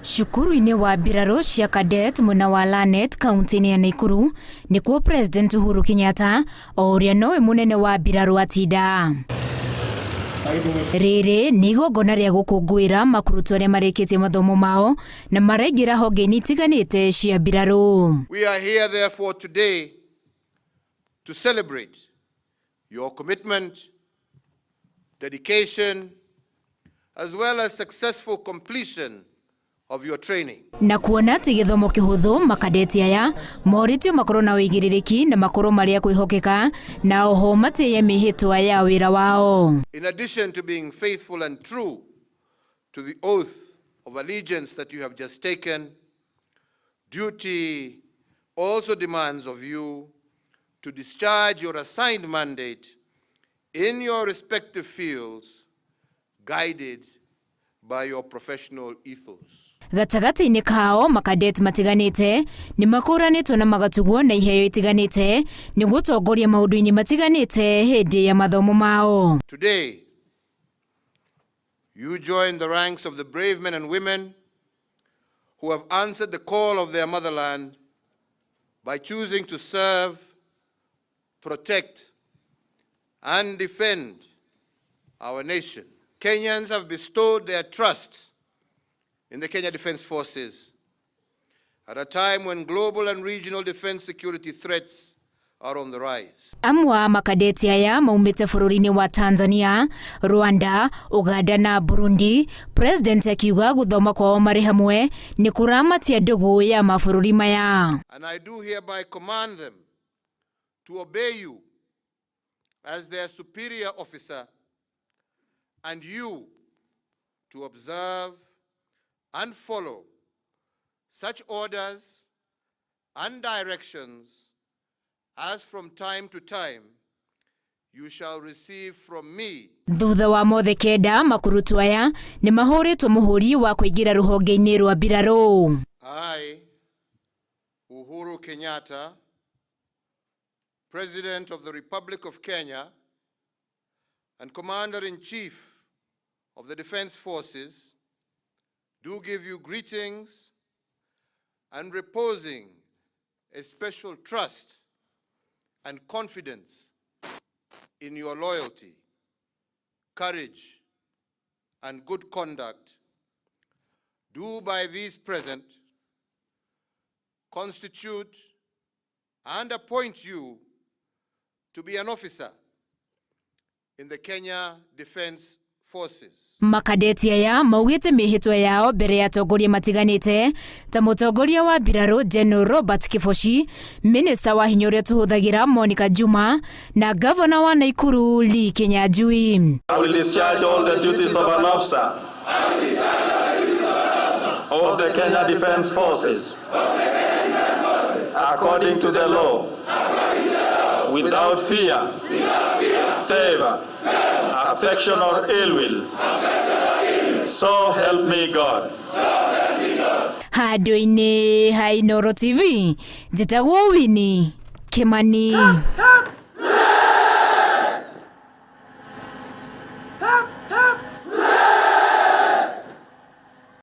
Shukuru-inĩ wa mbĩrarũ cia Cadet mwena wa Lanet kaunti-inĩ ya Nakuru nĩkuo President Uhuru Kenyatta o ũrĩa nowe mũnene wa mbĩrarũ atinda. Rĩrĩ nĩ igongona rĩa gũkũngũĩra makurutu arĩa marĩkĩtie mathomo mao na maraingĩra honge-inĩ itiganĩte cia mbĩrarũ. We are here therefore today to celebrate your commitment, dedication, as well as successful completion of your training. Na kuona atĩ gĩthomo kĩhũthũ makadeti aya moritio makorwo na ũigĩrĩrĩki na makorwo marĩa kwĩhokeka na oho matĩye mĩhĩtwa ya wĩra wao. In addition to being faithful and true to the oath of allegiance that you have just taken, duty also demands of you to discharge your assigned mandate in your respective fields, guided by your professional ethos. Gatagati-inĩ kao makadeti matiganĩte nĩ makũranĩtwo na magatugwo na iheo itiganĩte nĩ gũtongoria maũndũ-inĩ matiganĩte hĩndĩ ya mathomo mao. Today, you join the ranks of the brave men and women who have answered the call of their motherland by choosing to serve, protect, and defend our nation. Kenyans have bestowed their trust in the Kenya Defence Forces at a time when global and regional defence security threats are on the rise. Amwa makadeti aya maumĩte bũrũri-inĩ wa Tanzania, Rwanda, Uganda na Burundi, President akiuga gũthoma kwao marĩ hamwe nĩ kũramatia ndũgũ ya mabũrũri maya. And I do hereby command them to obey you as their superior officer, and you to observe and follow such orders and directions as from time to time you shall receive from me. Thutha wa mothe kenda makurutu aya nĩ mahũrĩtwo mũhũri wa kũingĩra rũhonge-inĩ rwa mbĩrarũ. I, Uhuru Kenyatta, President of the Republic of Kenya and Commander-in-Chief of the Defence Forces, do give you greetings and reposing a special trust and confidence in your loyalty, courage, and good conduct, do by these present constitute and appoint you to be an officer in the Kenya Defence Forces. Makadeti aya maugĩte mĩhĩtwa yao mbere ya atongoria matiganĩte ta mũtongoria wa mbĩrarũ General Robert Kibochi, Minister wa hinya ũrĩa tũhũthagĩra Monica Juma na Governor wa Nakuru Lee Kinyanjui. I will discharge all the duties of an officer of the Kenya Defence Forces according to the law, without fear, favor, affection or ill will. So help me God. Handũ-inĩ ha Inooro TV, njĩtagwo Winnie Kimani.